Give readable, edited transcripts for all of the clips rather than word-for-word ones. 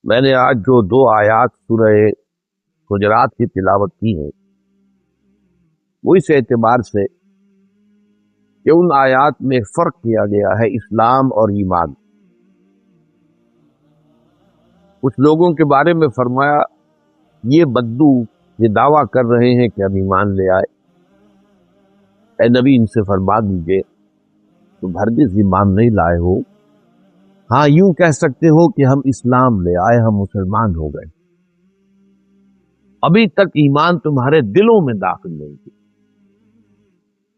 میں نے آج جو دو آیات سورہ حجرات کی تلاوت کی ہے وہ اس اعتبار سے کہ ان آیات میں فرق کیا گیا ہے اسلام اور ایمان۔ کچھ لوگوں کے بارے میں فرمایا یہ بدو یہ دعویٰ کر رہے ہیں کہ ہم ایمان لے آئے، اے نبی ان سے فرما دیجئے تم ہرگز ایمان نہیں لائے ہو، ہاں یوں کہہ سکتے ہو کہ ہم اسلام لے آئے، ہم مسلمان ہو گئے، ابھی تک ایمان تمہارے دلوں میں داخل نہیں کی۔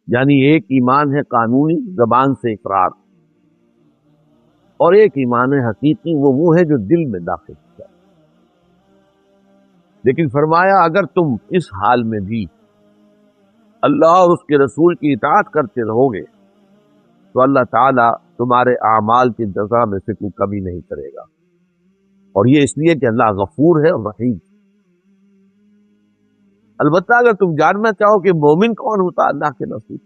یعنی ایک ایمان ہے قانونی زبان سے اقرار، اور ایک ایمان ہے حقیقی، وہ ہے جو دل میں داخل ہوتا ہے۔ لیکن فرمایا اگر تم اس حال میں بھی اللہ اور اس کے رسول کی اطاعت کرتے رہو گے تو اللہ تعالیٰ تمہارے اعمال کی جزا میں سے کوئی کمی نہیں کرے گا، اور یہ اس لیے کہ اللہ غفور ہے اور رحیم۔ البتہ اگر تم جاننا چاہو کہ مومن کون ہوتا اللہ کے رسول،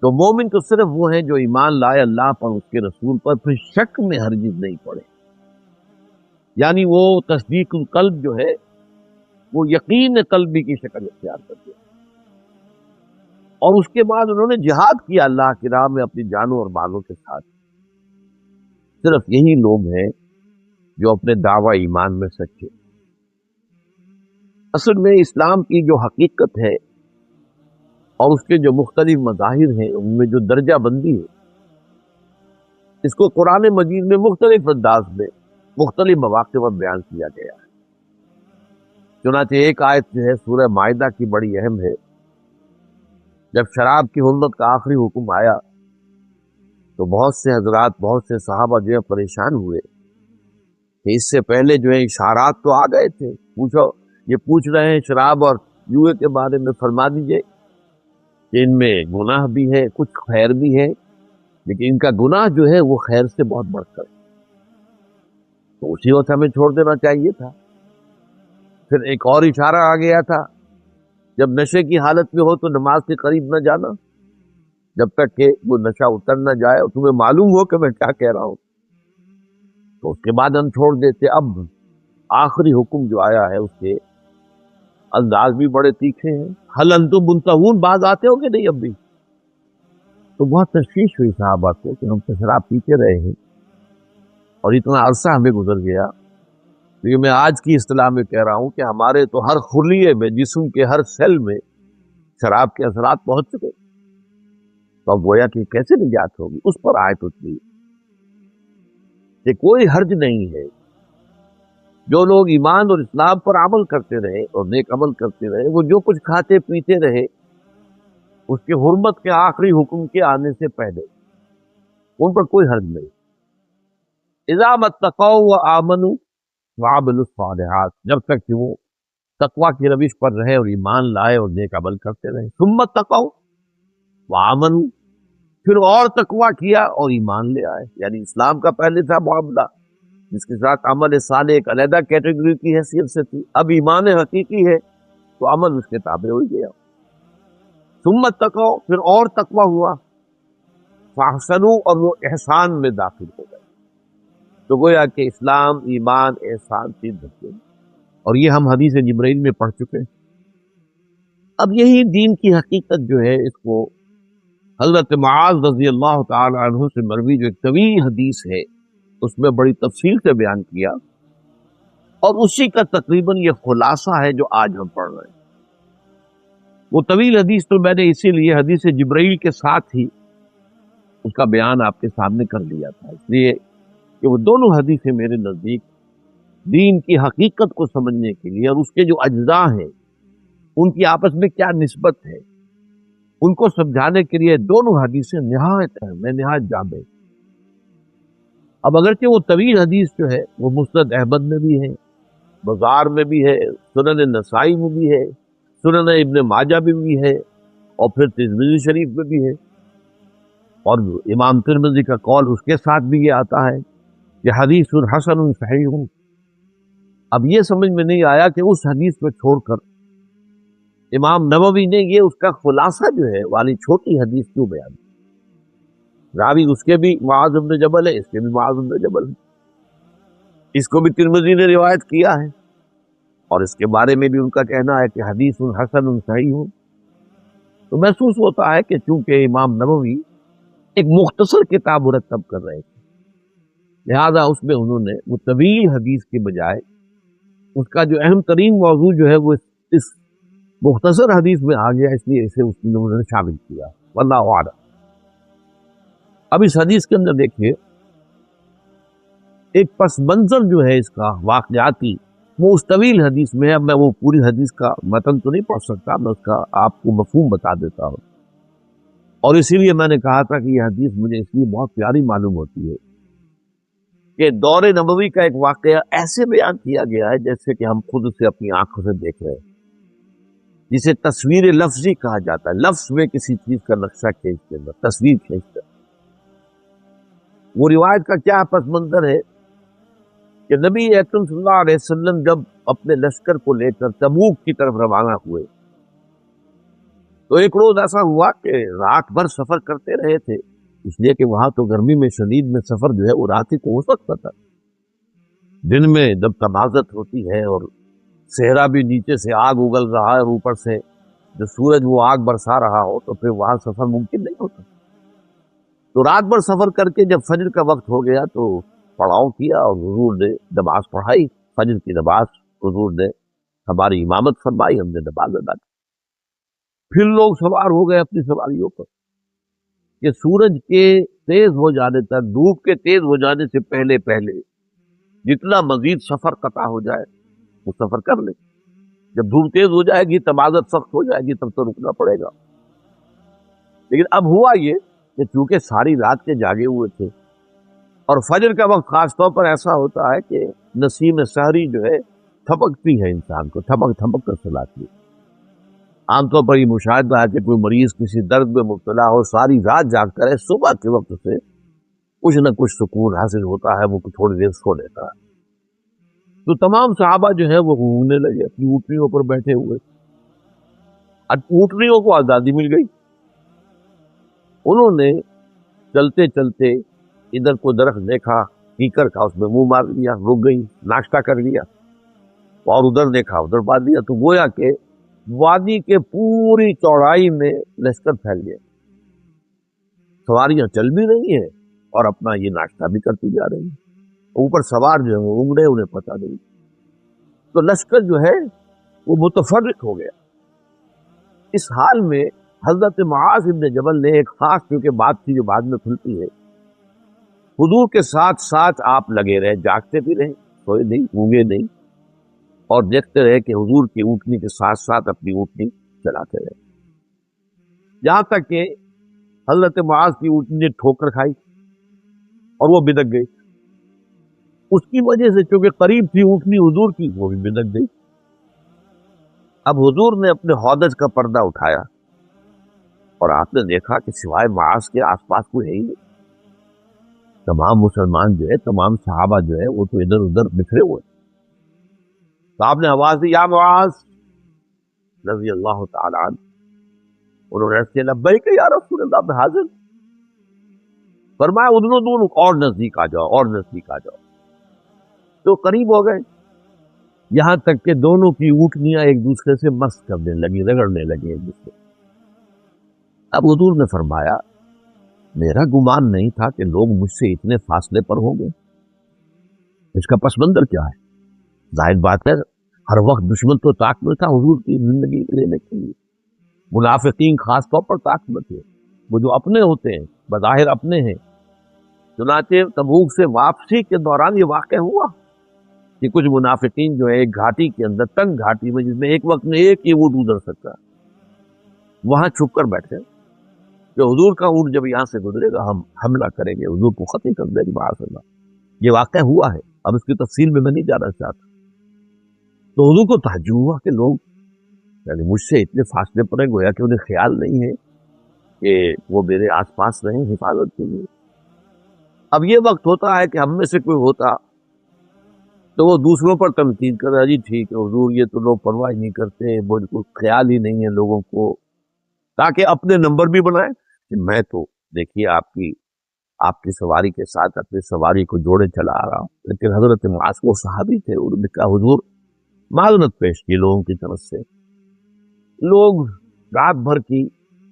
تو مومن تو صرف وہ ہیں جو ایمان لائے اللہ پر، اس کے رسول پر، پھر شک میں ہرگز نہیں پڑے۔ یعنی وہ تصدیق القلب جو ہے وہ یقین قلبی کی شکل اختیار کر دیا، اور اس کے بعد انہوں نے جہاد کیا اللہ کی راہ میں اپنی جانوں اور مالوں کے ساتھ۔ صرف یہی لوگ ہیں جو اپنے دعوی ایمان میں سچے۔ اصل میں اسلام کی جو حقیقت ہے اور اس کے جو مختلف مظاہر ہیں ان میں جو درجہ بندی ہے، اس کو قرآن مجید میں مختلف انداز میں مختلف مواقع پر بیان کیا گیا ہے۔ چنانچہ ایک آیت جو ہے سورہ مائدہ کی بڑی اہم ہے۔ جب شراب کی حرمت کا آخری حکم آیا تو بہت سے حضرات، بہت سے صحابہ جو ہے پریشان ہوئے کہ اس سے پہلے جو ہے اشارات تو آ گئے تھے، یہ پوچھ رہے ہیں شراب اور جوئے کے بارے میں فرما دیجئے کہ ان میں گناہ بھی ہے، کچھ خیر بھی ہے، لیکن ان کا گناہ جو ہے وہ خیر سے بہت بڑھ کر، تو اسی وقت ہمیں چھوڑ دینا چاہیے تھا۔ پھر ایک اور اشارہ آ گیا تھا، جب نشے کی حالت میں ہو تو نماز کے قریب نہ جانا جب تک کہ وہ نشہ اتر نہ جائے اور تمہیں معلوم ہو کہ میں کیا کہہ رہا ہوں، تو اس کے بعد ہم چھوڑ دیتے۔ اب آخری حکم جو آیا ہے اس کے انداز بھی بڑے تیکھے ہیں۔ حل انتم منتہون، بعض آتے ہو کہ نہیں اب بھی؟ تو بہت تشویش ہوئی صحابہ کو کہ ہم تو شراب پیتے رہے ہیں اور اتنا عرصہ ہمیں گزر گیا، لیکن میں آج کی اصطلاح میں کہہ رہا ہوں کہ ہمارے تو ہر خلیے میں، جسم کے ہر سیل میں شراب کے اثرات پہنچ چکے، تو اب گویا کہ کیسے نجات ہوگی؟ اس پر آیت اتری کہ کوئی حرج نہیں ہے، جو لوگ ایمان اور اسلام پر عمل کرتے رہے اور نیک عمل کرتے رہے، وہ جو کچھ کھاتے پیتے رہے اس کے حرمت کے آخری حکم کے آنے سے پہلے، ان پر کوئی حرج نہیں۔ اذا اتقوا وآمنوا وعملوا الصالحات، جب تک کہ وہ تقوی کی روش پر رہے اور ایمان لائے اور نیک عمل کرتے رہے۔ ثم اتقوا وآمنوا، پھر اور تقوی کیا اور ایمان لے آئے، یعنی اسلام کا پہلے تھا معاملہ جس کے ساتھ عمل صالح ایک علیحدہ کیٹیگری کی حیثیت سے تھی، اب ایمان حقیقی ہے تو عمل اس کے تابع ہو گیا۔ ثم اتقوا، پھر اور تقوی ہوا، فاحسنوا، اور وہ احسان میں داخل ہو گئے۔ تو گویا کہ اسلام، ایمان، احسان تین درجے، اور یہ ہم حدیث جبرائیل میں پڑھ چکے ہیں۔ اب یہی دین کی حقیقت جو ہے، اس کو حضرت معاذ رضی اللہ تعالی عنہ سے مروی جو ایک طویل حدیث ہے اس میں بڑی تفصیل سے بیان کیا، اور اسی کا تقریباً یہ خلاصہ ہے جو آج ہم پڑھ رہے ہیں۔ وہ طویل حدیث تو میں نے اسی لیے حدیث جبرائیل کے ساتھ ہی اس کا بیان آپ کے سامنے کر لیا تھا، اس لیے کہ وہ دونوں حدیثیں میرے نزدیک دین کی حقیقت کو سمجھنے کے لیے اور اس کے جو اجزاء ہیں ان کی آپس میں کیا نسبت ہے ان کو سمجھانے کے لیے دونوں حدیثیں نہایت اہم ہیں، نہایت جامع۔ اب اگرچہ وہ طویل حدیث جو ہے وہ مسند احمد میں بھی ہے، بازار میں بھی ہے، سنن نسائی میں بھی ہے، سنن ابن ماجہ میں بھی ہے، اور پھر ترمذی شریف میں بھی ہے، اور امام ترمذی کا قول اس کے ساتھ بھی یہ آتا ہے کہ حدیث حسن صحیح۔ اب یہ سمجھ میں نہیں آیا کہ اس حدیث کو چھوڑ کر امام نووی نے یہ اس کا خلاصہ جو ہے والی چھوٹی حدیث کیوں بیان کی؟ راوی اس کے بھی معاذ بن جبل ہے، اس کے بھی معاذ بن جبل ہے، اس کو بھی ترمذی نے روایت کیا ہے، اور اس کے بارے میں بھی ان کا کہنا ہے کہ حدیث حسن صحیح ہو۔ تو محسوس ہوتا ہے کہ چونکہ امام نووی ایک مختصر کتاب مرتب کر رہے تھے، لہذا اس میں انہوں نے وہ طویل حدیث کے بجائے اس کا جو اہم ترین موضوع جو ہے وہ اس مختصر حدیث میں آ گیا، اس لیے اسے اس میں انہوں نے شامل کیا۔ واللہ اعلم۔ اب اس حدیث کے اندر دیکھیے ایک پس منظر جو ہے اس کا واقعاتی، وہ اس طویل حدیث میں ہے۔ اب میں وہ پوری حدیث کا متن تو نہیں پڑھ سکتا، میں اس کا آپ کو مفہوم بتا دیتا ہوں، اور اسی لیے میں نے کہا تھا کہ یہ حدیث مجھے اس لیے بہت پیاری معلوم ہوتی ہے کہ دور نبوی کا ایک واقعہ ایسے بیان کیا گیا ہے جیسے کہ ہم خود اسے اپنی آنکھوں سے دیکھ رہے ہیں، جسے تصویر لفظی کہا جاتا ہے۔ لفظ میں کسی چیز کا نقشہ کھینچ کے اندر تصویر کھینچ کر، وہ روایت کا کیا پس منظر ہے کہ نبی اکرم صلی اللہ علیہ وسلم جب اپنے لشکر کو لے کر تبوک کی طرف روانہ ہوئے تو ایک روز ایسا ہوا کہ رات بھر سفر کرتے رہے تھے، اس لیے کہ وہاں تو گرمی میں شدید میں سفر جو ہے وہ رات ہی کو ہو سکتا تھا۔ دن میں جب تمازت ہوتی ہے اور صحرا بھی نیچے سے آگ اگل رہا ہے اور اوپر سے جو سورج وہ آگ برسا رہا ہو تو پھر وہاں سفر ممکن نہیں ہوتا۔ تو رات بھر سفر کر کے جب فجر کا وقت ہو گیا تو پڑاؤ کیا اور حضور نے نماز پڑھائی، فجر کی نماز حضور نے ہماری امامت فرمائی، ہم نے نماز ادا کی۔ پھر لوگ سوار ہو گئے اپنی سواریوں پر کہ سورج کے تیز ہو جانے تک، دھوپ کے تیز ہو جانے سے پہلے پہلے جتنا مزید سفر قطع ہو جائے وہ سفر کر لیں۔ جب دھوپ تیز ہو جائے گی، تمازت سخت ہو جائے گی، تب تو رکنا پڑے گا۔ لیکن اب ہوا یہ کہ چونکہ ساری رات کے جاگے ہوئے تھے اور فجر کا وقت خاص طور پر ایسا ہوتا ہے کہ نسیم سحری جو ہے تھپکتی ہے، انسان کو تھپک تھپک کر سلاتی ہے۔ عام طور پر یہ مشاہدہ ہے کہ کوئی مریض کسی درد میں مبتلا ہو، ساری رات جاگتا ہے، صبح کے وقت سے کچھ نہ کچھ سکون حاصل ہوتا ہے، وہ تھوڑی دیر سو لیتا ہے۔ تو تمام صحابہ جو ہے وہ گھومنے لگے، اپنی اونٹنیوں پر بیٹھے ہوئے۔ اونٹنیوں کو آزادی مل گئی، انہوں نے چلتے چلتے ادھر کو درخت دیکھا کیکر کا، اس میں منہ مار لیا، رک گئی، ناشتہ کر لیا، اور ادھر دیکھا ادھر مار لیا۔ تو گویا کہ وادی کے پوری چوڑائی میں لشکر پھیل گئے، سواریاں چل بھی رہی ہیں اور اپنا یہ ناشتہ بھی کرتی جا رہی ہیں، اوپر سوار جو ہے وہ اگڑے، انہیں پتہ نہیں۔ تو لشکر جو ہے وہ متفرق ہو گیا۔ اس حال میں حضرت معاذ بن جبل نے ایک خاص کیونکہ بات تھی جو بعد میں کھلتی ہے، حضور کے ساتھ ساتھ آپ لگے رہے، جاگتے بھی رہے، سوئے نہیں، اونگے نہیں، اور دیکھتے رہے کہ حضور کی اونٹنی کے ساتھ ساتھ اپنی اونٹنی چلاتے رہے، یہاں تک کہ حضرت معاذ کی اونٹنی نے ٹھوکر کھائی اور وہ بدک گئی۔ اس کی وجہ سے چونکہ قریب تھی اونٹنی حضور کی، وہ بھی بدک گئی۔ اب حضور نے اپنے ہودج کا پردہ اٹھایا اور آپ نے دیکھا کہ سوائے معاذ کے آس پاس کوئی ہے ہی نہیں، تمام مسلمان جو ہے، تمام صحابہ جو ہے وہ تو ادھر ادھر بکھرے ہوئے۔ تو آپ نے آواز دی، یا معاذ رضی اللہ تعالی عنہ، انہوں نے ایسے لبیک یا رسول اللہ، میں حاضر۔ فرمایا ادنو دونوں، اور نزدیک آ جاؤ، اور نزدیک آ جاؤ۔ تو قریب ہو گئے، یہاں تک کہ دونوں کی اونٹنیاں ایک دوسرے سے مس کرنے لگی، رگڑنے لگے ایک دوسرے۔ اب حضور نے فرمایا میرا گمان نہیں تھا کہ لوگ مجھ سے اتنے فاصلے پر ہوں گے، اس کا پس منظر کیا ہے؟ ظاہر بات ہے ہر وقت دشمن تو طاق میں تھا حضور کی زندگی لینے کے لیے، منافقین خاص طور پر طاق میں تھے، وہ جو اپنے ہوتے ہیں بظاہر اپنے ہیں۔ چنانچہ تبوک سے واپسی کے دوران یہ واقع ہوا کہ کچھ منافقین جو ہے ایک گھاٹی کے اندر، تنگ گھاٹی میں جس میں ایک وقت میں ایک ہی اونٹ گزر سکتا، وہاں چھپ کر بیٹھے کہ حضور کا اونٹ جب یہاں سے گزرے گا ہم حملہ کریں گے، حضور کو ختم کر دیں گے معاذ اللہ۔ یہ واقعہ ہوا ہے، اب اس کی تفصیل میں نہیں جانا چاہتا۔ تو حضور کو تعجب ہوا کہ لوگ یعنی مجھ سے اتنے فاصلے پر ہیں، گویا کہ انہیں خیال نہیں ہے کہ وہ میرے آس پاس رہیں حفاظت کے لیے۔ اب یہ وقت ہوتا ہے کہ ہم میں سے کوئی ہوتا تو وہ دوسروں پر تنقید کر رہا، جی ٹھیک ہے حضور، یہ تو لوگ پرواہ نہیں کرتے، بالکل خیال ہی نہیں ہے لوگوں کو، تاکہ اپنے نمبر بھی بنائیں کہ میں تو دیکھیے آپ کی سواری کے ساتھ اپنی سواری کو جوڑے چلا آ رہا ہوں، لیکن حضرت معاذ وہ صحابی تھے، انہوں نے کہا حضور معذرت پیش کی لوگوں کی طرف سے، لوگ رات بھر کی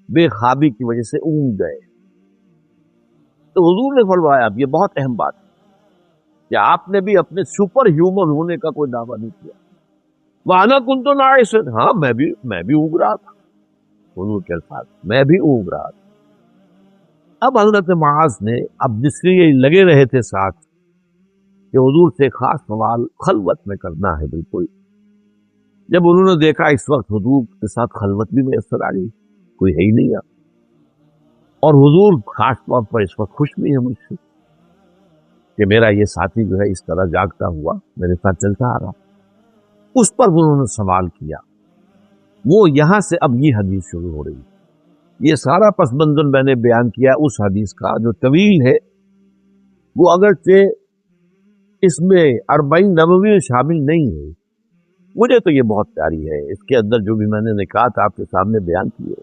بے خوابی کی وجہ سے اونگ گئے۔ تو حضور نے فرمایا اب یہ بہت اہم بات ہے کہ آپ نے بھی اپنے سپر ہیومن ہونے کا کوئی دعویٰ نہیں کیا۔ وَأَنَا كُنْتُ نَاعِسًا، ہاں میں بھی اونگ رہا تھا، حضور کے الفاظ میں بھی اونگ رہا تھا۔ اب حضرت معاذ نے اب جس لیے لگے رہے تھے ساتھ کہ حضور سے خاص سوال خلوت میں کرنا ہے، بالکل جب انہوں نے دیکھا اس وقت حضور کے ساتھ خلوت بھی میسر آ گئی، کوئی ہے ہی نہیں اور حضور خاص طور پر اس وقت خوش بھی ہے مجھ سے کہ میرا یہ ساتھی جو ہے اس طرح جاگتا ہوا میرے ساتھ چلتا آ رہا، اس پر انہوں نے سوال کیا۔ وہ یہاں سے اب یہ حدیث شروع ہو رہی ہے۔ یہ سارا پس منظر میں نے بیان کیا اس حدیث کا جو طویل ہے، وہ اگرچہ اس میں 40 نبوی شامل نہیں ہے، مجھے تو یہ بہت پیاری ہے۔ اس کے اندر جو بھی میں نے نکات آپ کے سامنے بیان کیے،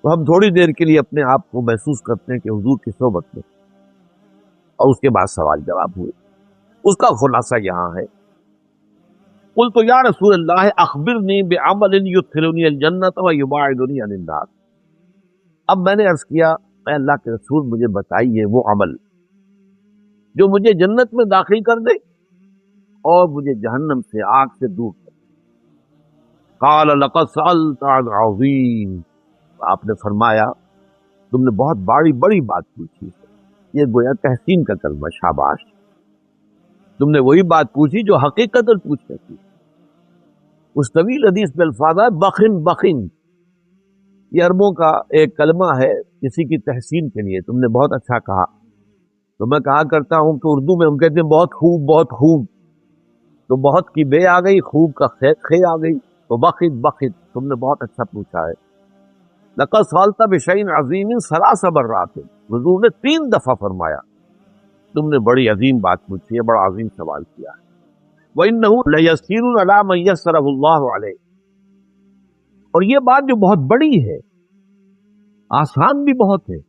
تو ہم تھوڑی دیر کے لیے اپنے آپ کو محسوس کرتے ہیں کہ حضور کی صحبت میں، اور اس کے بعد سوال جواب ہوئے۔ اس کا خلاصہ یہاں ہے، قلت یا رسول اللہ اخبرنی بعمل یدخلنی الجنۃ ویباعدنی عن النار۔ اب میں نے عرض کیا اے اللہ کے رسول مجھے بتائیے وہ عمل جو مجھے جنت میں داخل کر دے اور مجھے جہنم سے آگ سے دور کر دے۔ قال لقد سألت عن عظیم، آپ نے فرمایا تم نے بہت بڑی بات پوچھی، یہ گویا تحسین کا کلمہ، شاباش، تم نے وہی بات پوچھی جو حقیقت پوچھنا تھی۔ اس طویل حدیث میں الفاظ ہے بخن بخن، یہ عربوں کا ایک کلمہ ہے کسی کی تحسین کے لیے، تم نے بہت اچھا کہا۔ تو میں کہا کرتا ہوں کہ اردو میں ہم کہتے ہیں بہت خوب، تو بہت کی بے آ گئی، خوب کا خے آ گئی، تو بخن تم نے بہت اچھا پوچھا ہے۔ لقد سألت بشیء عظیم 3 مرات، حضور نے 3 دفعہ فرمایا تم نے بڑی عظیم بات پوچھی ہے، بڑا عظیم سوال کیا ہے۔ وَإِنَّهُ لَيَسِّيرٌ عَلَىٰ مَن يَسَّرَهُ اللَّهُ عَلَيْهِ، اور یہ بات جو بہت بڑی ہے، آسان بھی بہت ہے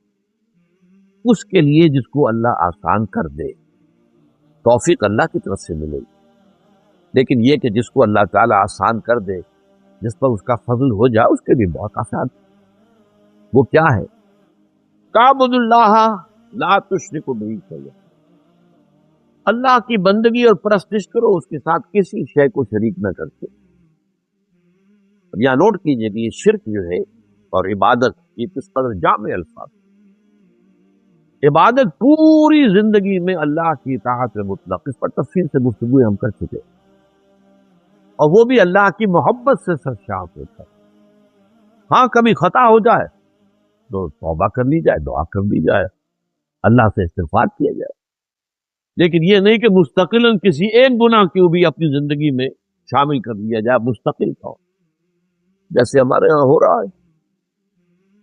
اس کے لیے جس کو اللہ آسان کر دے، توفیق اللہ کی طرف سے ملے گی، لیکن یہ کہ جس کو اللہ تعالیٰ آسان کر دے، جس پر اس کا فضل ہو جائے، اس کے لیے بہت آسان۔ وہ کیا ہے؟ تعبد اللہ لا تشرک بہ شیئا، اللہ کی بندگی اور پرستش کرو، اس کے ساتھ کسی شے کو شریک نہ کرتے۔ اب یہاں نوٹ کیجئے کہ یہ شرک جو ہے اور عبادت، یہ کس قدر جامع الفاظ۔ عبادت پوری زندگی میں اللہ کی اطاعت مطلق، اس پر تفصیل سے گفتگو ہم کر چکے، اور وہ بھی اللہ کی محبت سے سرشار ہوتا ہے۔ ہاں کبھی خطا ہو جائے تو توبہ کر لی جائے، دعا کر لی جائے، اللہ سے استغفار کیا جائے، لیکن یہ نہیں کہ مستقلاً کسی ایک گناہ کو بھی اپنی زندگی میں شامل کر لیا جائے مستقل طور، جیسے ہمارے ہاں ہو رہا ہے،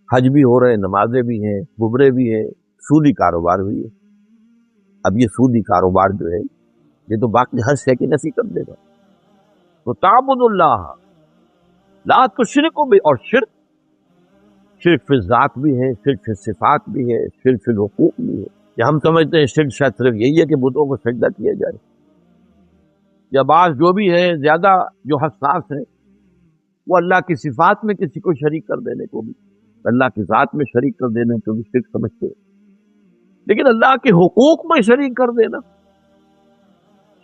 حج بھی ہو رہے ہیں، نمازیں بھی ہیں، عمرے بھی ہیں، سودی کاروبار بھی ہے۔ اب یہ سودی کاروبار جو ہے یہ تو باقی ہر شے کی نفی کر دے گا۔ تو تعبد اللہ لا تشرکوا بہ، اور شرک فی الذات بھی ہے، شرک فی صفات بھی ہے، شرک فی الحقوق بھی ہے۔ یا ہم سمجھتے ہیں شرک شاید صرف یہی ہے کہ بتوں کو سجدہ کیا جائے، یا بعض جو بھی ہے زیادہ جو حساس ہے وہ اللہ کی صفات میں کسی کو شریک کر دینے کو بھی، اللہ کی ذات میں شریک کر دینے کو بھی شرک سمجھتے ہیں، لیکن اللہ کے حقوق میں شریک کر دینا،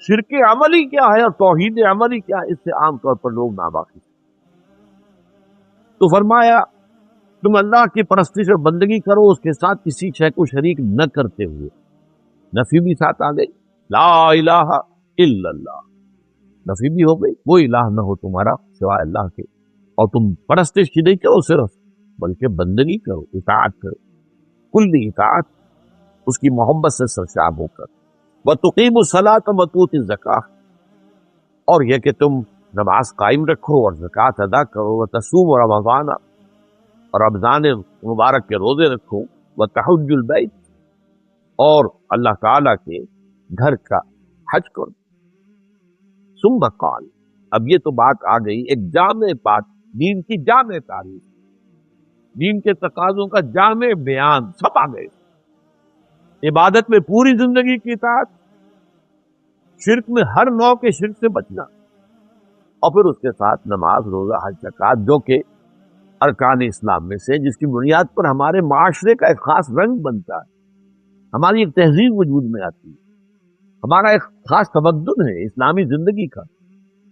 شرک عملی کیا ہے اور توحید عملی کیا ہے، اس سے عام طور پر لوگ ناواقف ہیں۔ تو فرمایا تم اللہ کی پرستش اور بندگی کرو، اس کے ساتھ کسی شے کو شریک نہ کرتے ہوئے، نفی بھی ساتھ آ گئی، لا الہ الا اللہ، نفی بھی ہو گئی، وہ الہ نہ ہو تمہارا سوائے اللہ کے، اور تم پرستش کی نہیں کرو صرف، بلکہ بندگی کرو، اطاعت کرو، کلی اطاعت، اس کی محبت سے سرشار ہو کر، وَتُقِيمُ الصَّلَاةَ وَتُؤْتِ الزَّكَاةَ، اور یہ کہ تم نماز قائم رکھو اور زکوٰۃ ادا کرو، وَتَصُومُ رمضان، اور رمضان مبارک کے روزے رکھو، وَتَحُجُّ الْبَيْتَ، اور اللہ تعالیٰ کے گھر کا حج کرو۔ ثم قال، اب یہ تو بات آ گئی ایک جامع بات، دین کی جامع تعریف، دین کے تقاضوں کا جامع بیان، سب آ گئے۔ عبادت میں پوری زندگی کی اطاعت، شرک میں ہر نوع کے شرک سے بچنا، اور پھر اس کے ساتھ نماز، روزہ، حج، زکوٰۃ، جو کہ ارکان اسلام میں سے، جس کی بنیاد پر ہمارے معاشرے کا ایک خاص رنگ بنتا ہے، ہماری ایک تہذیب وجود میں آتی ہے، ہمارا ایک خاص تمدن ہے اسلامی زندگی کا،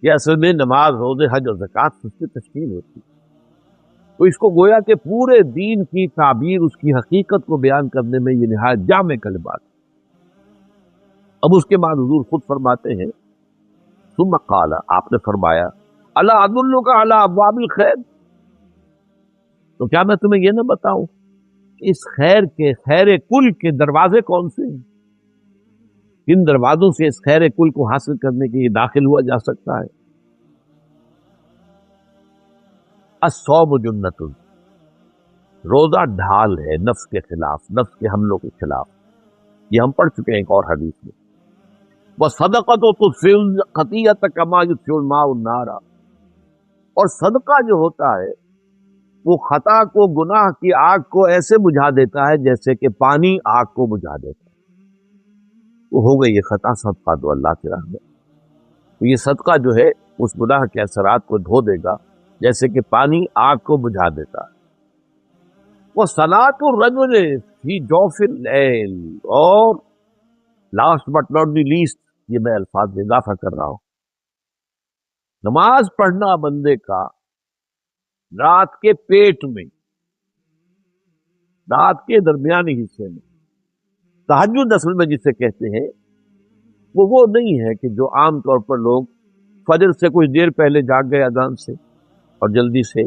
یہ اصل میں نماز، روزے، حج اور زکوٰۃ سے اس کی تشکیل ہوتی ہے۔ تو اس کو گویا کہ پورے دین کی تعبیر، اس کی حقیقت کو بیان کرنے میں یہ نہایت جامع کلمات۔ اب اس کے بعد حضور خود فرماتے ہیں، ثم قال، آپ نے فرمایا، الا ادلک علی ابواب الخیر، تو کیا میں تمہیں یہ نہ بتاؤں کہ اس خیر کے، خیر کل کے دروازے کون سے ہیں، کن دروازوں سے اس خیر کل کو حاصل کرنے کے لیے داخل ہوا جا سکتا ہے؟ الصوم جنۃ، روزہ ڈھال ہے نفس کے خلاف، نفس کے حملوں کے خلاف، یہ ہم پڑھ چکے ہیں ایک اور حدیث میں۔ وَالصَّدَقَةُ تُطْفِئُ الْخَطِیَّةَ كَمَا يُطْفِئُ الْمَاءُ النَّارَ، اور صدقہ جو ہوتا ہے وہ خطا کو، گناہ کی آگ کو ایسے بجھا دیتا ہے جیسے کہ پانی آگ کو بجھا دیتا ہے۔ وہ ہو گئی یہ خطا صدقہ دو اللہ کی راہ میں، تو یہ صدقہ جو ہے اس گناہ کے اثرات کو دھو دے گا جیسے کہ پانی آگ کو بجھا دیتا ہے۔ وہ صلاۃ الرجل فی جوف اللیل، اور last but not the least, یہ میں الفاظ میں اضافہ کر رہا ہوں، نماز پڑھنا بندے کا رات کے پیٹ میں، رات کے درمیانی حصے میں، تہجد اصل میں جسے کہتے ہیں، وہ نہیں ہے کہ جو عام طور پر لوگ فجر سے کچھ دیر پہلے جاگ گئے اذان سے اور جلدی سے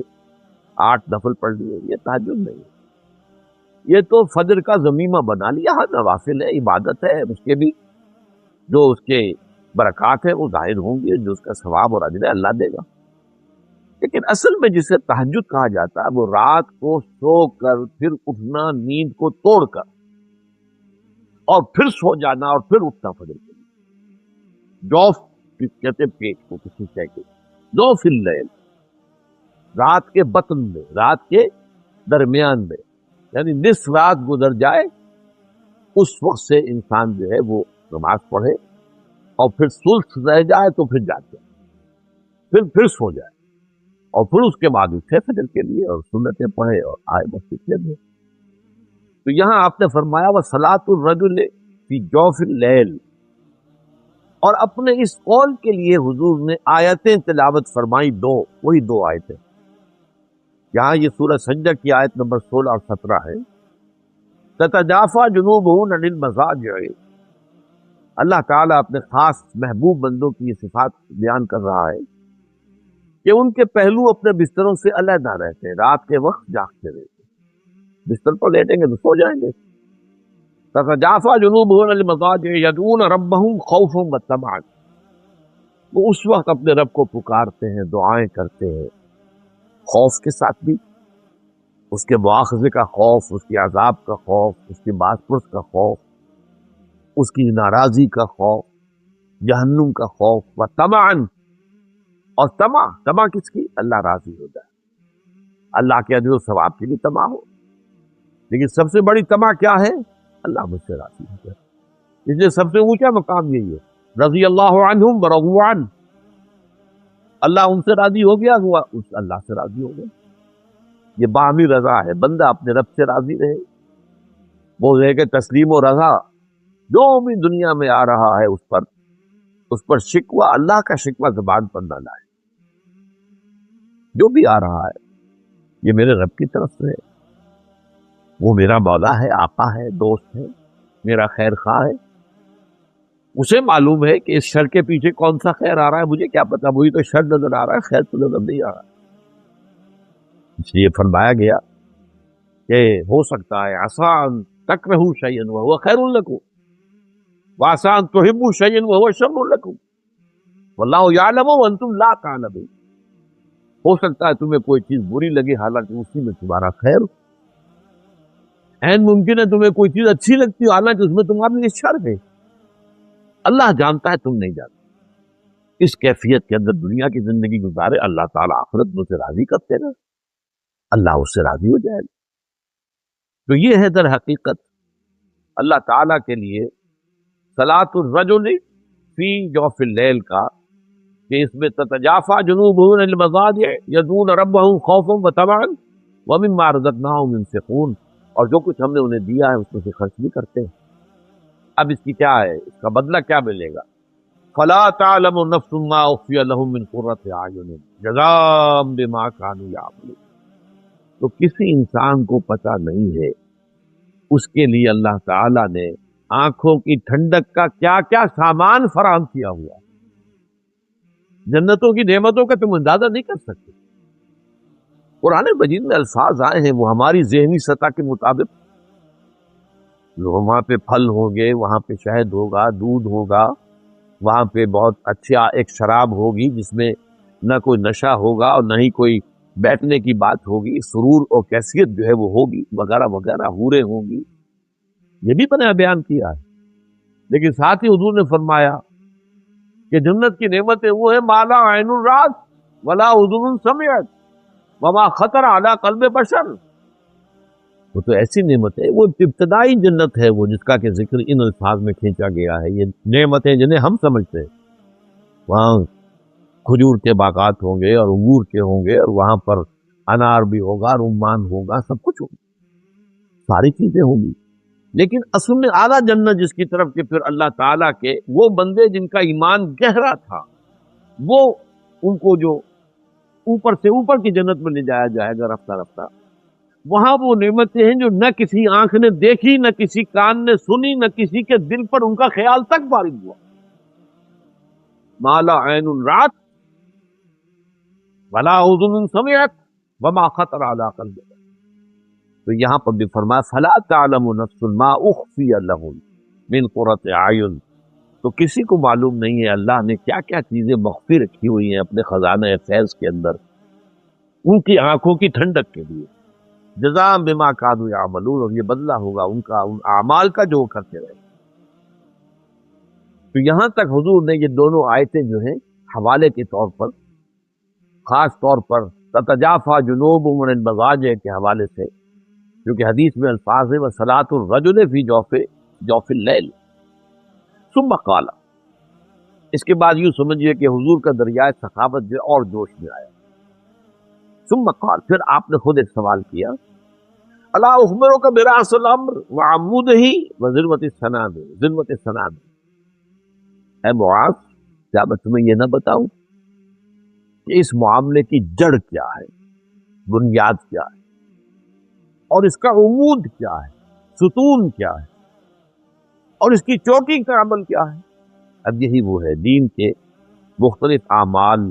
8 نفل پڑھ لیے، یہ تہجد نہیں ہے، یہ تو فجر کا ضمیمہ بنا لیا، ہاں نوافل ہے، عبادت ہے، اس کے بھی جو اس کے برکات ہیں وہ ظاہر ہوں گے، جو اس کا ثواب اور اجر ہے اللہ دے گا، لیکن اصل میں جسے تہجد کہا جاتا ہے وہ رات کو سو کر پھر اٹھنا، نیند کو توڑ کر، اور پھر سو جانا اور پھر اٹھنا فجر کے لیے۔ جوف کہتے ہیں پیٹ کو، کسی شے کے، جوف اللیل، رات کے بطن میں، رات کے درمیان میں، یعنی نصف رات گزر جائے اس وقت سے انسان جو ہے وہ نماز پڑھے، اور پھر ثلث رہ جائے تو پھر جاگ جائے، پھر سو جائے، اور پھر اس کے بعد اٹھے فجر کے لیے اور سنتیں پڑھے اور آئے مسجد کے لیے۔ تو یہاں آپ نے فرمایا وَصَلَاةُ الرَّجُلِ فِي جَوْفِ اللَّيْلِ، اور اپنے اس قول کے لیے حضور نے آیتیں تلاوت فرمائی، وہی دو آیتیں، یہاں یہ سورہ سجدہ کی آیت نمبر 16 اور 17 ہے، تتجافا جنوبہم عن المضاجع، اللہ تعالیٰ اپنے خاص محبوب بندوں کی یہ صفات بیان کر رہا ہے کہ ان کے پہلو اپنے بستروں سے علیحدہ رہتے ہیں، رات کے وقت جاگتے رہتے ہیں، بستر پر لیٹیں گے تو سو جائیں گے۔ تتجافا جنوبہم عن المضاجع یدعون ربہم خوفا وطمعا، وہ اس وقت اپنے رب کو پکارتے ہیں، دعائیں کرتے ہیں، خوف کے ساتھ بھی، اس کے مواخذے کا خوف، اس کی عذاب کا خوف، اس کی باز پرس کا خوف، اس کی ناراضی کا خوف، جہنم کا خوف، و طمعن، اور طمع کس کی؟ اللہ راضی ہو جائے، اللہ کے اجر و ثواب کی بھی طمع ہو، لیکن سب سے بڑی طمع کیا ہے؟ اللہ مجھ سے راضی ہو جائے، اس لیے سب سے اونچا مقام یہی ہے، رضی اللہ عنہم ورضوا عنہ، اللہ ان سے راضی ہو گیا، ہوا اس اللہ سے راضی ہو گیا، یہ باہمی رضا ہے، بندہ اپنے رب سے راضی رہے، وہ ہے کہ تسلیم و رضا، جو بھی دنیا میں آ رہا ہے اس پر شکوہ، اللہ کا شکوہ زبان پر نہ لائے، جو بھی آ رہا ہے یہ میرے رب کی طرف سے ہے، وہ میرا مولا ہے، آقا ہے، دوست ہے، میرا خیر خواہ ہے، اسے معلوم ہے کہ اس شر کے پیچھے کون سا خیر آ رہا ہے، مجھے کیا پتا، مجھے تو شر نظر آ رہا ہے، خیر تو نظر نہیں آ رہا، اس لیے فرمایا گیا کہ ہو سکتا ہے آسان تکرہوا شیئا وہو خیر لکم، وآسان تحبوا شیئا وہو شر لکم، واللہ یعلم وانتم لا تعلمون، ہو سکتا ہے تمہیں کوئی چیز بری لگے حالانکہ اسی میں تمہارا خیر ہو، ممکن ہے تمہیں کوئی چیز اچھی لگتی ہو حالانکہ اس میں تمہارے لیے شر ہے، اللہ جانتا ہے، تم نہیں جانتے، اس کیفیت کے اندر دنیا کی زندگی گزارے، اللہ تعالیٰ آخرت میں اسے راضی کرتے رہے، اللہ اس سے راضی ہو جائے گا۔ تو یہ ہے در حقیقت اللہ تعالیٰ کے لیے صلاۃ الرجل فی جوف اللیل کا کہ اس میں تتجافا جنوبہم عن المضاجع یدعون ربہم خوفا وطمعا ومما رزقناہم ينفقون، اور جو کچھ ہم نے انہیں دیا ہے اس میں سے خرچ بھی کرتے ہیں۔ اب اس کی کیا ہے، اس کا بدلہ کیا ملے گا؟ فلا تعلم نفس ما اخفی لهم من قرۃ اعین جزاء بما كانوا يعملون، تو کسی انسان کو پتہ نہیں ہے اس کے لیے اللہ تعالیٰ نے آنکھوں کی ٹھنڈک کا کیا کیا سامان فراہم کیا ہوا۔ جنتوں کی نعمتوں کا تم اندازہ نہیں کر سکتے۔ قرآن مجید میں الفاظ آئے ہیں وہ ہماری ذہنی سطح کے مطابق، وہاں پہ پھل ہوں گے، وہاں پہ شہد ہوگا، دودھ ہوگا، وہاں پہ بہت اچھا ایک شراب ہوگی جس میں نہ کوئی نشہ ہوگا اور نہ ہی کوئی بیٹھنے کی بات ہوگی، سرور اور کیفیت جو ہے وہ ہوگی، وغیرہ وغیرہ، حوریں ہوں گی، یہ بھی میں نے بیان کیا ہے۔ لیکن ساتھ ہی حضور نے فرمایا کہ جنت کی نعمتیں وہ ہیں مالا عین رات ولا اذن سمعت وما خطر علی قلب بشر، وہ تو ایسی نعمت ہے، وہ ابتدائی جنت ہے وہ جس کا کہ ذکر ان الفاظ میں کھینچا گیا ہے۔ یہ نعمتیں جنہیں ہم سمجھتے ہیں، وہاں کھجور کے باغات ہوں گے اور انگور کے ہوں گے، اور وہاں پر انار بھی ہوگا، رمان ہوگا، سب کچھ ہوگا، ساری چیزیں ہوں گی۔ لیکن اصل میں اعلیٰ جنت جس کی طرف کہ پھر اللہ تعالیٰ کے وہ بندے جن کا ایمان گہرا تھا، وہ ان کو جو اوپر سے اوپر کی جنت میں لے جایا جائے گا رفتہ رفتہ، وہاں وہ نعمتیں ہیں جو نہ کسی آنکھ نے دیکھی، نہ کسی کان نے سنی، نہ کسی کے دل پر ان کا خیال تک وارد ہوا۔ مالا عین رات ولا اذن سمعت وما خطر علی قلب، تو یہاں پر بھی فرمایا فلا تعلم نفس ما اخفی لهم من قرۃ اعین، تو کسی کو معلوم نہیں ہے اللہ نے کیا کیا چیزیں مخفی رکھی ہوئی ہیں اپنے خزانہ فیض کے اندر ان کی آنکھوں کی ٹھنڈک کے لیے، جزاء بما كانوا يعملون، اور یہ بدلہ ہوگا ان کا ان اعمال کا جو وہ کرتے رہے۔ تو یہاں تک حضور نے یہ دونوں آیتیں جو ہیں حوالے کے طور پر، خاص طور پر تتجافا جنوبہم عن المضاجع کے حوالے سے، کیونکہ حدیث میں الفاظ ہے وصلاۃ الرجل فی جوف اللیل ثم قال، اس کے بعد یوں سمجھیے کہ حضور کا دریائے سخاوت جو اور جوش میں آیا۔ ثم قال، پھر آپ نے خود ایک سوال کیا، الا اخبرک براس الامر وعمودہ وذروۃ السنام، ذروۃ السنام، اے معاذ کیا میں تمہیں یہ نہ بتاؤں کہ اس معاملے کی جڑ کیا ہے، بنیاد کیا ہے، اور اس کا عمود کیا ہے، ستون کیا ہے، اور اس کی چوٹی کا عمل کیا ہے۔ اب یہی وہ ہے دین کے مختلف اعمال،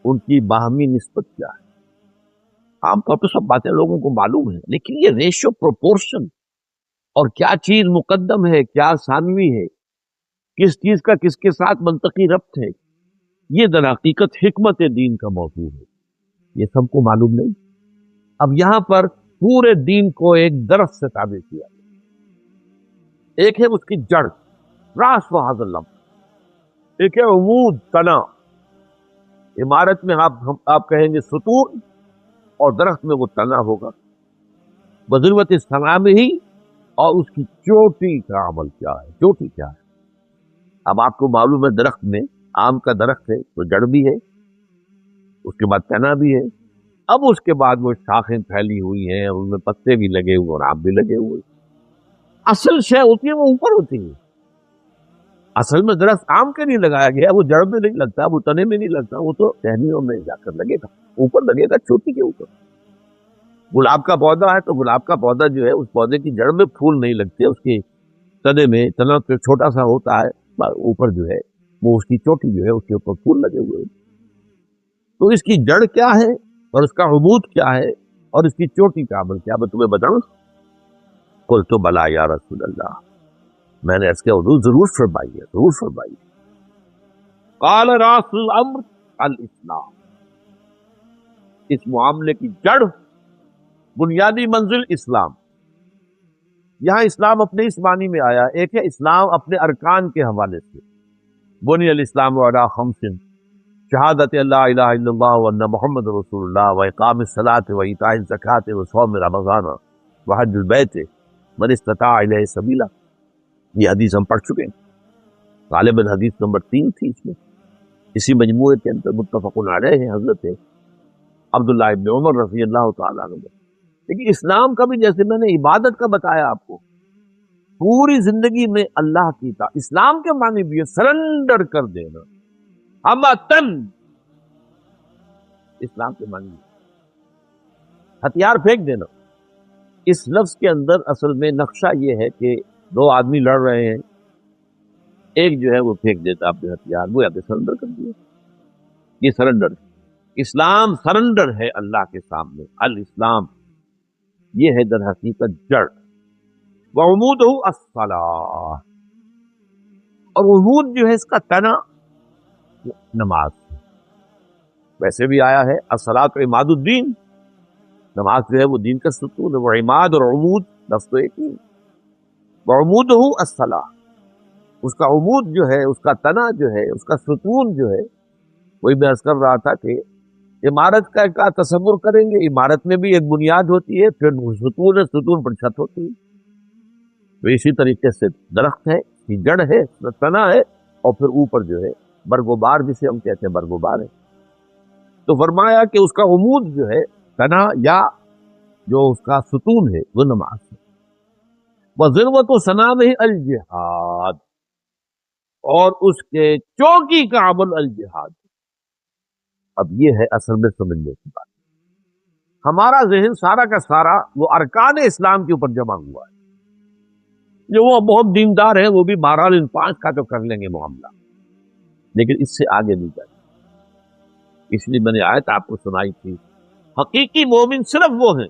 ان کی باہمی نسبت کیا ہے۔ عام طور پہ سب باتیں لوگوں کو معلوم ہیں، لیکن یہ ریشو پروپورشن اور کیا چیز مقدم ہے، کیا ثانوی ہے، کس چیز کا کس کے ساتھ منطقی ربط ہے، یہ در حقیقت حکمت دین کا موضوع ہے، یہ سب کو معلوم نہیں۔ اب یہاں پر پورے دین کو ایک درخت سے تعبیر کیا، ایک ہے اس کی جڑ راس و حاضر لم، ایک ہے عمود تنا، عمارت میں آپ کہیں گے ستون، اور درخت میں وہ تنا ہوگا، بذروۃ السنام ہی، اور اس کی چوٹی کا عمل کیا ہے، چوٹی کیا ہے۔ اب آپ کو معلوم ہے درخت میں آم کا درخت ہے تو جڑ بھی ہے، اس کے بعد تنا بھی ہے، اب اس کے بعد وہ شاخیں پھیلی ہوئی ہیں اور ان میں پتے بھی لگے ہوئے اور آم بھی لگے ہوئے۔ اصل شے ہوتی ہے وہ اوپر ہوتی ہے، اصل میں درخت آم کے نہیں لگایا گیا، وہ جڑ میں نہیں لگتا، وہ تنے میں نہیں لگتا، وہ تو ٹہنیوں میں جا کر لگے گا، اوپر لگے گا چوٹی کے اوپر۔ گلاب کا پودا ہے تو گلاب کا پودا جو ہے اس پودے کی جڑ میں پھول نہیں لگتے، اس کے تنے میں، تنا چھوٹا سا ہوتا ہے، اوپر جو ہے وہ اس کی چوٹی جو ہے اس کے اوپر پھول لگے ہوئے۔ تو اس کی جڑ کیا ہے اور اس کا عمود کیا ہے اور اس کی چوٹی کا عمل کیا، میں تمہیں بتاؤں؟ قلت بلا یا رسول اللہ، میں نے اس کے حضور ضرور فرمائیے، ضرور فرمائیے۔ قال راس الامر الاسلام، اس معاملے کی جڑ، بنیادی منزل اسلام۔ یہاں اسلام اپنے اس معنی میں آیا، ایک ہے اسلام اپنے ارکان کے حوالے سے، بنی الاسلام علی خمس، شہادت اللہ الہ الا اللہ وان محمد رسول اللہ واقام الصلاۃ وایتاء الزکوٰۃ وصوم رمضان وحج البیت من استطاع الیہ سبیلا۔ یہ حدیث ہم پڑھ چکے ہیں، غالباً حدیث نمبر 3 تھی اس میں، اسی مجموعے کے اندر متفق علیہ ہے حضرت عبداللہ ابن عمر رضی اللہ تعالیٰ عنہ۔ لیکن اسلام کا بھی جیسے میں نے عبادت کا بتایا آپ کو، پوری زندگی میں اللہ کی اطاعت، اسلام کے معنی بھی ہے سرنڈر کر دینا، ہمتن، اسلام کے معنی ہتھیار پھینک دینا۔ اس لفظ کے اندر اصل میں نقشہ یہ ہے کہ دو آدمی لڑ رہے ہیں، ایک جو ہے وہ پھینک دیتا اپنے ہتھیار، وہ یا کہ سرنڈر کر دیا، یہ سرنڈر ہے۔ اسلام سرنڈر ہے اللہ کے سامنے، الاسلام یہ ہے در حقیقت جڑ، وعمودہ الصلاۃ، اور عمود جو ہے اس کا تنا نماز، ویسے بھی آیا ہے الصلاۃ عماد الدین، نماز جو ہے وہ دین کا ستون ہے، وہ عماد اور عمود لفظ تو ایک ہی، وعمودہ الصلاۃ، اس کا عمود جو ہے، اس کا تنا جو ہے، اس کا ستون جو ہے، وہی میں عرض کر رہا تھا کہ عمارت کا تصور کریں گے، عمارت میں بھی ایک بنیاد ہوتی ہے، پھر ستون ہے، ستون پر چھت ہوتی ہے، تو اسی طریقے سے درخت ہے، اس کی جڑ ہے، اس میں تنا ہے، اور پھر اوپر جو ہے برگوبار، جسے ہم کہتے ہیں برگوبار ہے۔ تو فرمایا کہ اس کا عمود جو ہے، تنا یا جو اس کا ستون ہے، وہ نماز ہے۔ وَذِرْوَةُ صَنَامِهِ الجہاد، اور اس کے چوکی کا عمل الجہاد۔ اب یہ ہے اصل میں سمجھنے کی بات، ہمارا ذہن سارا کا سارا وہ ارکان اسلام کے اوپر جمع ہوا ہے، جو وہ بہت دیندار ہیں وہ بھی بہرحال ان 5 کا تو کر لیں گے معاملہ، لیکن اس سے آگے نہیں جائے، اس لیے میں نے آیت آپ کو سنائی تھی، حقیقی مومن صرف وہ ہیں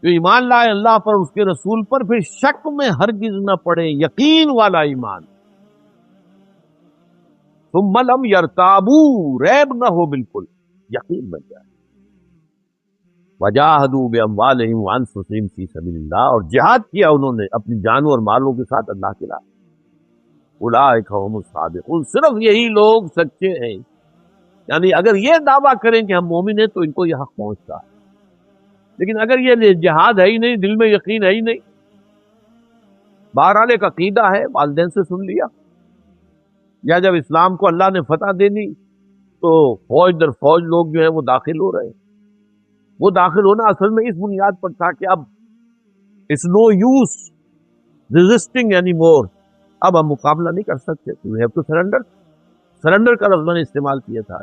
جو ایمان لائے اللہ پر، اس کے رسول پر، پھر شک میں ہرگز نہ پڑے، یقین والا ایمان، ثم لم یرتابوا، ریب نہ ہو، بالکل یقین بن جائے، وجاہدوا باموالہم وانفسہم فی سبیل اللہ، اور جہاد کیا انہوں نے اپنی جانوں اور مالوں کے ساتھ اللہ کے راہ، اولئک هم الصادقون، صرف یہی لوگ سچے ہیں، یعنی اگر یہ دعویٰ کریں کہ ہم مومن ہیں تو ان کو یہ حق پہنچتا ہے، لیکن اگر یہ جہاد ہے ہی نہیں، دل میں یقین ہے ہی نہیں، بہرحال ایک عقیدہ ہے، والدین سے سن لیا، یا جب اسلام کو اللہ نے فتح دینی تو فوج در فوج لوگ جو ہیں وہ داخل ہو رہے ہیں، وہ داخل ہونا اصل میں اس بنیاد پر تھا کہ اب it's no use resisting any more, اب ہم مقابلہ نہیں کر سکتے، you have to surrender, surrender کا لفظ میں نے استعمال کیا تھا۔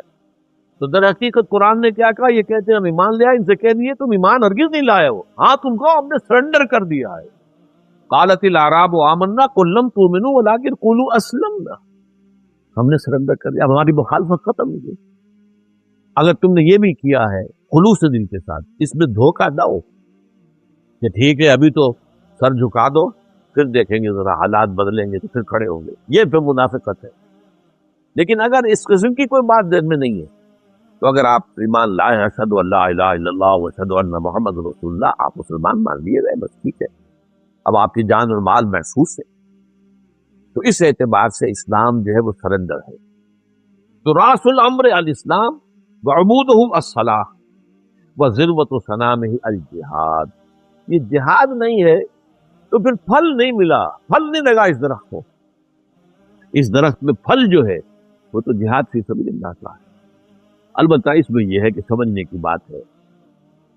تو در حقیقت قرآن نے کیا کہا، یہ کہتے ہیں ہم ایمان لے آئے، ان سے کہہ دیے تم ایمان ہرگز نہیں لائے ہو، ہاں تم کو ہم نے سرنڈر کر دیا ہے، قالت الاعراب آمنا قل لم تؤمنوا ولکن قولوا اسلمنا، ہم نے سرنڈر کر دیا، اب ہماری مخالفت ختم ہو گئی۔ اگر تم نے یہ بھی کیا ہے خلوص دل کے ساتھ، اس میں دھوکہ نہ ہو کہ ٹھیک ہے ابھی تو سر جھکا دو، پھر دیکھیں گے ذرا حالات بدلیں گے تو پھر کھڑے ہوں گے، یہ پھر منافقت ہے۔ لیکن اگر اس قسم کی کوئی بات دل میں نہیں ہے تو اگر آپ ایمان لائے ہیں، اشہد ان لا الہ الا اللہ و اشہد ان محمد رسول اللہ، آپ مسلمان مان لیے گئے، بس ٹھیک ہے، اب آپ کی جان اور مال محفوظ ہے۔ تو اس اعتبار سے اسلام جو ہے وہ سرنڈر ہے۔ تو راس الامر الاسلام وعمودہ الصلاۃ وذروۃ صنامہ الجہاد، یہ جہاد نہیں ہے تو پھر پھل نہیں ملا، پھل نہیں لگا اس درخت کو، اس درخت میں پھل جو ہے وہ تو جہاد فی سبیل اللہ کا ہے۔ البتہ اس میں یہ ہے کہ سمجھنے کی بات ہے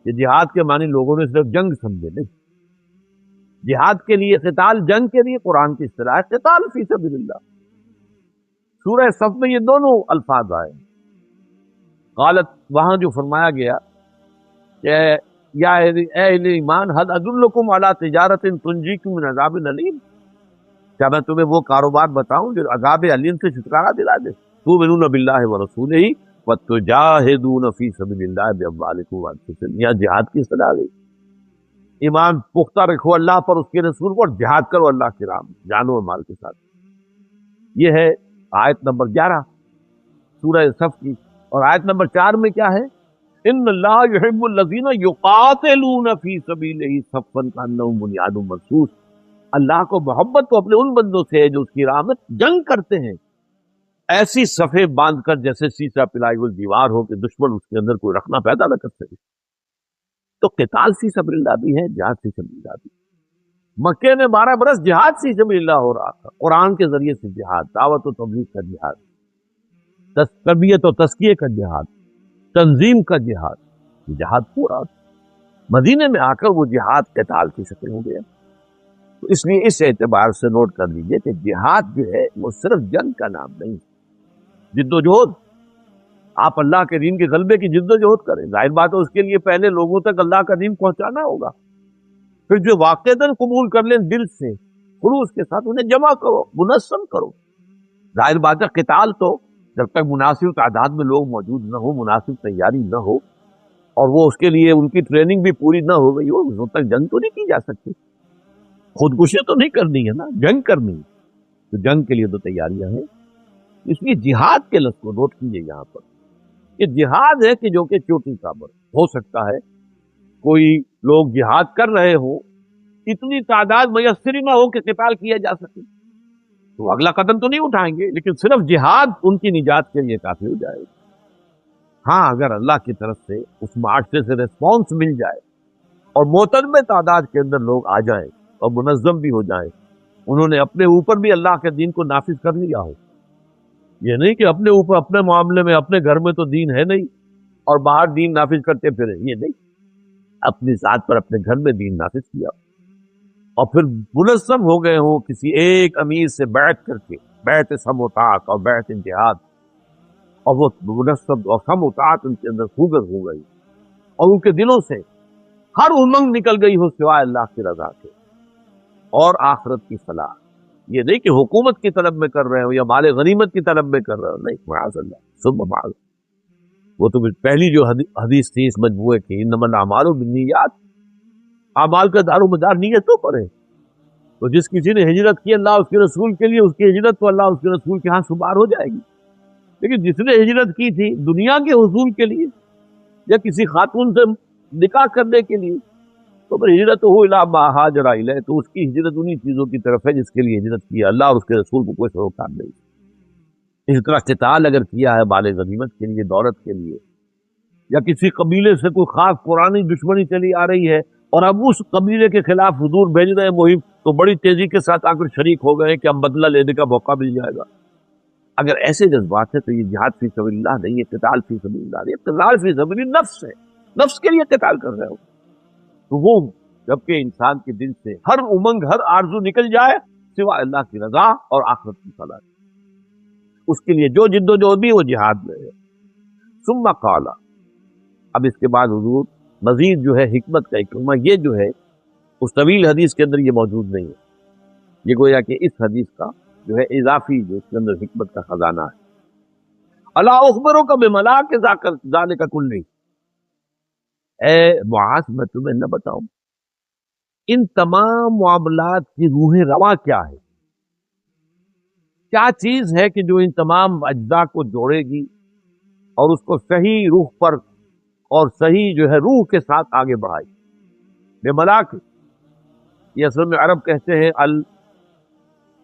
کہ جہاد کے معنی لوگوں نے صرف جنگ سمجھے، نہیں، جہاد کے لیے قتال، جنگ کے لیے قرآن کی اصطلاح ہے قتال فی سبیل اللہ۔ سورہ صف میں یہ دونوں الفاظ آئے، قالت، وہاں جو فرمایا گیا کہ یا اے اہل ایمان هل ادلکم علی تجارت تنجیکم من عذاب الیم، کیا میں تمہیں وہ کاروبار بتاؤں جو عذاب علیم سے چھٹکارا دلا دے، تؤمنون باللہ ورسولہ وتجاہدون فی سبیل اللہ باموالکم وانفسکم، یہاں جہاد کی اصطلاح گئی، ایمان پختہ رکھو اللہ پر، اس کے رسول پر، اور جہاد کرو اللہ کی راہ میں جانوں اور مال کے ساتھ۔ یہ ہے آیت نمبر 11 سورہ صف کی، اور آیت نمبر 4 میں کیا ہے، ان اللہ یحب الذین یقاتلون فی سبیلہ صفا کانہم بنیان مرصوص، اللہ کو محبت تو اپنے ان بندوں سے ہے جو اس کی راہ میں جنگ کرتے ہیں، ایسی صفیں باندھ کر جیسے سیسا پلائی ہوئی دیوار ہو کہ دشمن اس کے اندر کوئی رکھنا پیدا نہ کر سکے۔ تو قتال فی سبیل اللہ بھی ہے، جہاد فی سبیل اللہ بھی۔ مکے میں 12 برس جہاد فی سبیل اللہ ہو رہا تھا، قرآن کے ذریعے سے جہاد، دعوت و تبلیغ کا جہاد، تربیت و تزکیے کا جہاد، تنظیم کا جہاد، یہ جہاد پورا تھا۔ مدینے میں آ کر وہ جہاد قتال کی شکل ہو گیا۔ تو اس لیے اس اعتبار سے نوٹ کر لیجئے کہ جہاد جو ہے وہ صرف جنگ کا نام نہیں، جد و جہد، آپ اللہ کے دین کے غلبے کی جد و جہد کریں، ظاہر بات ہے اس کے لیے پہلے لوگوں تک اللہ کا دین پہنچانا ہوگا، پھر جو واقعتاً قبول کر لیں دل سے خلوص کے ساتھ انہیں جمع کرو، منظم کرو۔ ظاہر بات ہے قتال تو جب تک مناسب تعداد میں لوگ موجود نہ ہو، مناسب تیاری نہ ہو، اور وہ اس کے لیے ان کی ٹریننگ بھی پوری نہ ہو گئی ہو، اس تک جنگ تو نہیں کی جا سکتی، خودکشی تو نہیں کرنی ہے نا، جنگ کرنی ہے، تو جنگ کے لیے تو تیاریاں ہیں۔ اس لیے جہاد کے لفظ کو نوٹ کیجئے یہاں پر، یہ جہاد ہے کہ جو کہ چوٹی کا بر ہو سکتا ہے کوئی لوگ جہاد کر رہے ہوں، اتنی تعداد میسر ہی نہ ہو کہ قتال کیا جا سکے، تو اگلا قدم تو نہیں اٹھائیں گے، لیکن صرف جہاد ان کی نجات کے لیے کافی ہو جائے گا۔ ہاں اگر اللہ کی طرف سے اس معاشرے سے ریسپانس مل جائے اور معتدل تعداد کے اندر لوگ آ جائیں اور منظم بھی ہو جائیں، انہوں نے اپنے اوپر بھی اللہ کے دین کو نافذ کر لیا ہو، یہ نہیں کہ اپنے اوپر اپنے معاملے میں اپنے گھر میں تو دین ہے نہیں اور باہر دین نافذ کرتے پھریں، یہ نہیں، اپنی ذات پر اپنے گھر میں دین نافذ کیا اور پھر منظم ہو گئے ہوں کسی ایک امیر سے بیعت کر کے، بیعت سم و طاعت اور بیعت اتحاد، اور وہ منظم اور سم و طاعت ان کے اندر خوگر ہو گئی اور ان کے دلوں سے ہر امنگ نکل گئی ہو سوائے اللہ کی رضا کے اور آخرت کی فلاح۔ یہ نہیں کہ حکومت کی طلب میں کر رہے ہو یا مال غنیمت کی طلب میں کر رہے ہو، نہیں، معاذ اللہ ثم معاذ۔ وہ تو پہلی جو حدیث تھی اس مجموعے کی، انما الاعمال بالنیات، اعمال کا دار و مدار نیتوں پر ہے۔ تو جس کسی نے ہجرت کی اللہ اس کے رسول کے لیے، اس کی ہجرت تو اللہ اس کے رسول کے ہاں شمار ہو جائے گی، لیکن جس نے ہجرت کی تھی دنیا کے حصول کے لیے یا کسی خاتون سے نکاح کرنے کے لیے، تو پھر ہجرت ہو الی ما ہاجر الیہ، تو اس کی ہجرت انہی چیزوں کی طرف ہے جس کے لیے ہجرت کی ہے، اللہ اور اس کے رسول کو کوئی سروکار نہیں۔ اس طرح قتال اگر کیا ہے مال غنیمت کے لیے، دولت کے لیے، یا کسی قبیلے سے کوئی خاص پرانی دشمنی چلی آ رہی ہے اور اب اس قبیلے کے خلاف حضور بھیج رہے ہیں مہم، تو بڑی تیزی کے ساتھ آ کر شریک ہو گئے کہ اب بدلہ لینے کا موقع مل جائے گا۔ اگر ایسے جذبات ہے تو یہ جہاد فی سبیل اللہ نہیں، یہ قتال فی سبیل اللہ نہیں، قتال فی سبیل النفس ہے، نفس کے لیے قتال کر رہے ہو۔ تو وہ جبکہ انسان کے دل سے ہر امنگ، ہر آرزو نکل جائے سوائے اللہ کی رضا اور آخرت کی فلاح، اس کے لیے جو جد و جہد بھی وہ جہاد میں ہے۔ ثم قال، اب اس کے بعد حضور مزید جو ہے حکمت کا حکمہ، یہ جو ہے اس طویل حدیث کے اندر یہ موجود نہیں ہے، یہ گویا کہ اس حدیث کا جو ہے اضافی جو اس کے اندر حکمت کا خزانہ ہے۔ الا اخبرک بملاک ذالک کلہ، اے معاذ میں تمہیں نہ بتاؤں ان تمام معاملات کی روح رواں کیا ہے، کیا چیز ہے کہ جو ان تمام اجزاء کو جوڑے گی اور اس کو صحیح روح پر اور صحیح جو ہے روح کے ساتھ آگے بڑھائے گی۔ بے ملاک، یہ اصل میں عرب کہتے ہیں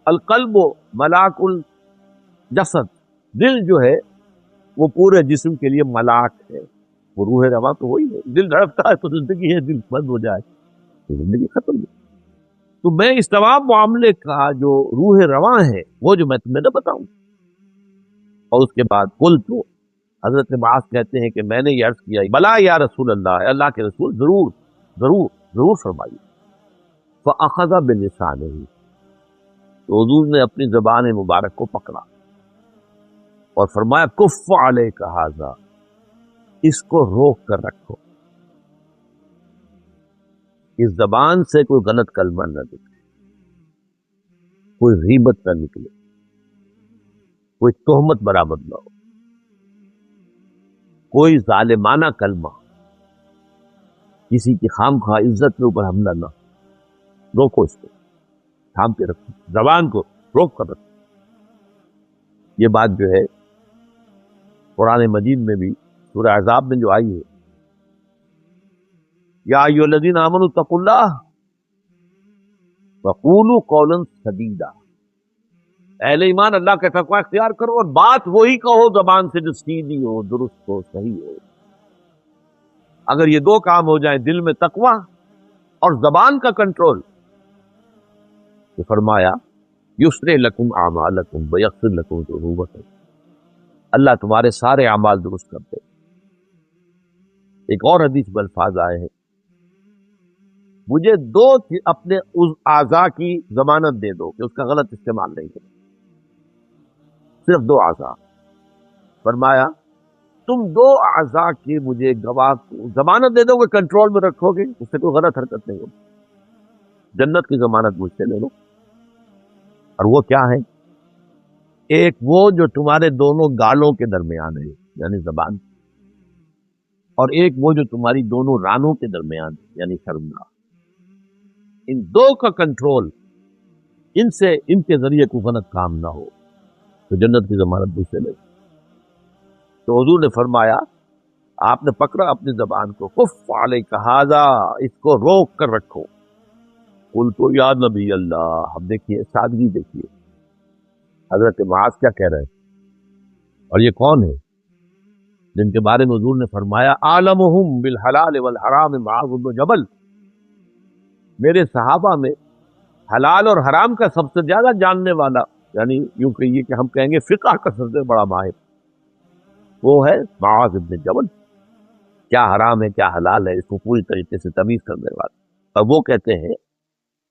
القلب ملاک الجسد، دل جو ہے وہ پورے جسم کے لیے ملاک ہے، وہ روح رواں تو وہی ہے، دل دھڑکتا ہے تو زندگی ہے، دل بند ہو جائے تو زندگی ختم ہے۔ تو میں اس تمام معاملے کا جو روح رواں ہے وہ جو میں تمہیں نہ بتاؤں۔ اور اس کے بعد قل، تو حضرت معاذ کہتے ہیں کہ میں نے یہ عرض کیا بلا یا رسول اللہ، اللہ کے رسول ضرور ضرور ضرور فرمائیے۔ فاخذ بلسانہ، تو حضور نے اپنی زبان مبارک کو پکڑا اور فرمایا کف علیک ھذا، اس کو روک کر رکھو، اس زبان سے کوئی غلط کلمہ نہ نکلے، کوئی غیبت نہ نکلے، کوئی تہمت برآمد نہ ہو، کوئی ظالمانہ کلمہ، کسی کی خام خواہ عزت کے اوپر حملہ نہ ہو، روکو اس کو، تھام کے رکھو، زبان کو روک کر رکھو۔ یہ بات جو ہے قرآن مجید میں بھی سورہ احزاب میں جو آئی ہے، یا ایھا الذین آمنوا اتقوا اللہ وقولوا قولا سدیدا، اہل ایمان اللہ کا تقوی اختیار کرو اور بات وہی کہو زبان سے جو سیدھی ہو، درست ہو، صحیح ہو۔ اگر یہ دو کام ہو جائیں، دل میں تقوی اور زبان کا کنٹرول، تو فرمایا یسر لکم اعمالکم ویغفر لکم ذنوبکم، اللہ تمہارے سارے اعمال درست کر دے۔ ایک اور حدیث میں الفاظ آئے ہیں، مجھے دو اپنے اس اعضاء کی ضمانت دے دو کہ اس کا غلط استعمال نہیں کرے، صرف دو اعضاء۔ فرمایا تم دو اعضاء کی مجھے گواہ ضمانت دے دو کہ کنٹرول میں رکھو گے، اس سے کوئی غلط حرکت نہیں ہوگی، جنت کی ضمانت مجھ سے لے لو۔ اور وہ کیا ہے؟ ایک وہ جو تمہارے دونوں گالوں کے درمیان ہے یعنی زبان، اور ایک وہ جو تمہاری دونوں رانوں کے درمیان ہے یعنی شرمگاہ۔ ان دو کا کنٹرول، ان کے ذریعے کوئی غلط کام نہ ہو تو جنت کی ضمانت مجھ سے لے۔ تو حضور نے فرمایا، آپ نے پکڑا اپنی زبان کو، کف علیک ھذا، اس کو روک کر رکھو۔ قلت یا نبی اللہ، اب دیکھیے سادگی، دیکھیے حضرت معاذ کیا کہہ رہے ہیں، اور یہ کون ہے جن کے بارے میں حضور نے فرمایا عالمہم بالحلال والحرام معاذ بن جبل، میرے صحابہ میں حلال اور حرام کا سب سے زیادہ جاننے والا، یعنی یوں کہیے کہ ہم کہیں گے فقہ کا سب سے بڑا ماہر، وہ ہے معاذ بن جبل۔ کیا حرام ہے کیا حلال ہے اس کو پوری طریقے سے تمیز کرنے والا۔ اور وہ کہتے ہیں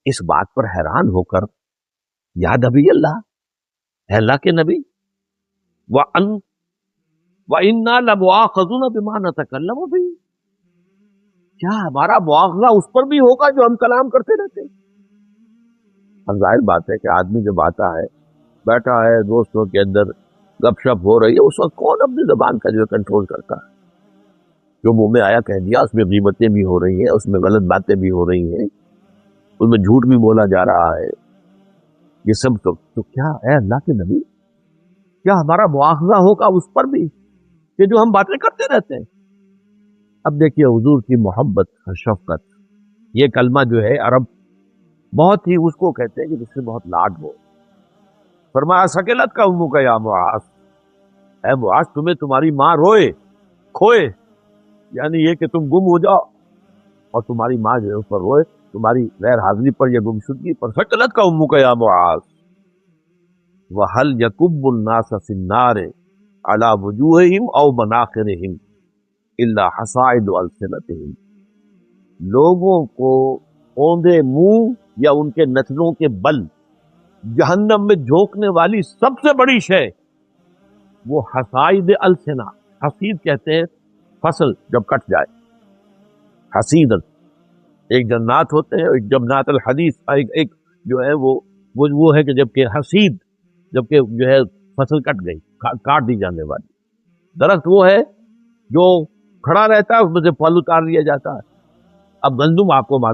اس بات پر حیران ہو کر، یا نبی اللہ، اے اللہ کے نبی، وَإِنَّا لَمُؤَاخَذُونَ بِمَا نَتَكَلَّمُ بِهِ، کیا ہمارا مواخذہ اس پر بھی ہوگا جو ہم کلام کرتے رہتے ہیں؟ اب ظاہر بات ہے کہ آدمی جب آتا ہے، بیٹھا ہے، دوستوں کے اندر گپ شپ ہو رہی ہے، اس وقت کون اپنی زبان کا جو کنٹرول کرتا ہے؟ جو منہ میں آیا کہہ دیا، اس میں غیبتیں بھی ہو رہی ہیں، اس میں غلط باتیں بھی ہو رہی ہیں، اس میں جھوٹ بھی بولا جا رہا ہے، یہ سب تو کیا اے اللہ کے نبی، کیا ہمارا مواخذہ ہوگا اس پر بھی کہ جو ہم باتیں کرتے رہتے ہیں؟ اب دیکھیے حضور کی محبت اور شفقت، یہ کلمہ جو ہے عرب بہت ہی اس کو کہتے ہیں کہ جس سے بہت لاڈ ہو۔ فرمایا سکلت کا امو کا یا معاذ، اے معاذ تمہیں تمہاری ماں روئے کھوئے، یعنی یہ کہ تم گم ہو جاؤ اور تمہاری ماں جو ہے اس پر روئے تمہاری غیر حاضری پر یا گمشدگی پر، سکلت کا امو کا یا معاذ، وَهَلْ يَكُبُّ النَّاسَ فِي النَّارِ عَلَى وُجُوهِهِمْ أَوْ مَنَاخِرِهِمْ إِلَّا حَصَائِدُ أَلْسِنَتِهِمْ، لوگوں کو اوندے منہ یا ان کے نتنوں کے بل جہنم میں جھونکنے والی سب سے بڑی شے وہ حصائد السنہ، حصید کہتے ہیں فصل جب کٹ جائے، حصید ایک جنات ہوتے ہیں، ایک جنات الحدیث، ایک جو ہے وہ ہے کہ جب کہ حصید جب کہ جو ہے فصل کٹ گئی، کاٹ دی جانے والی۔ درخت وہ ہے جو کھڑا رہتا ہے، اس میں سے پھل اتار لیا جاتا ہے۔ اب گندم آپ کو معلوم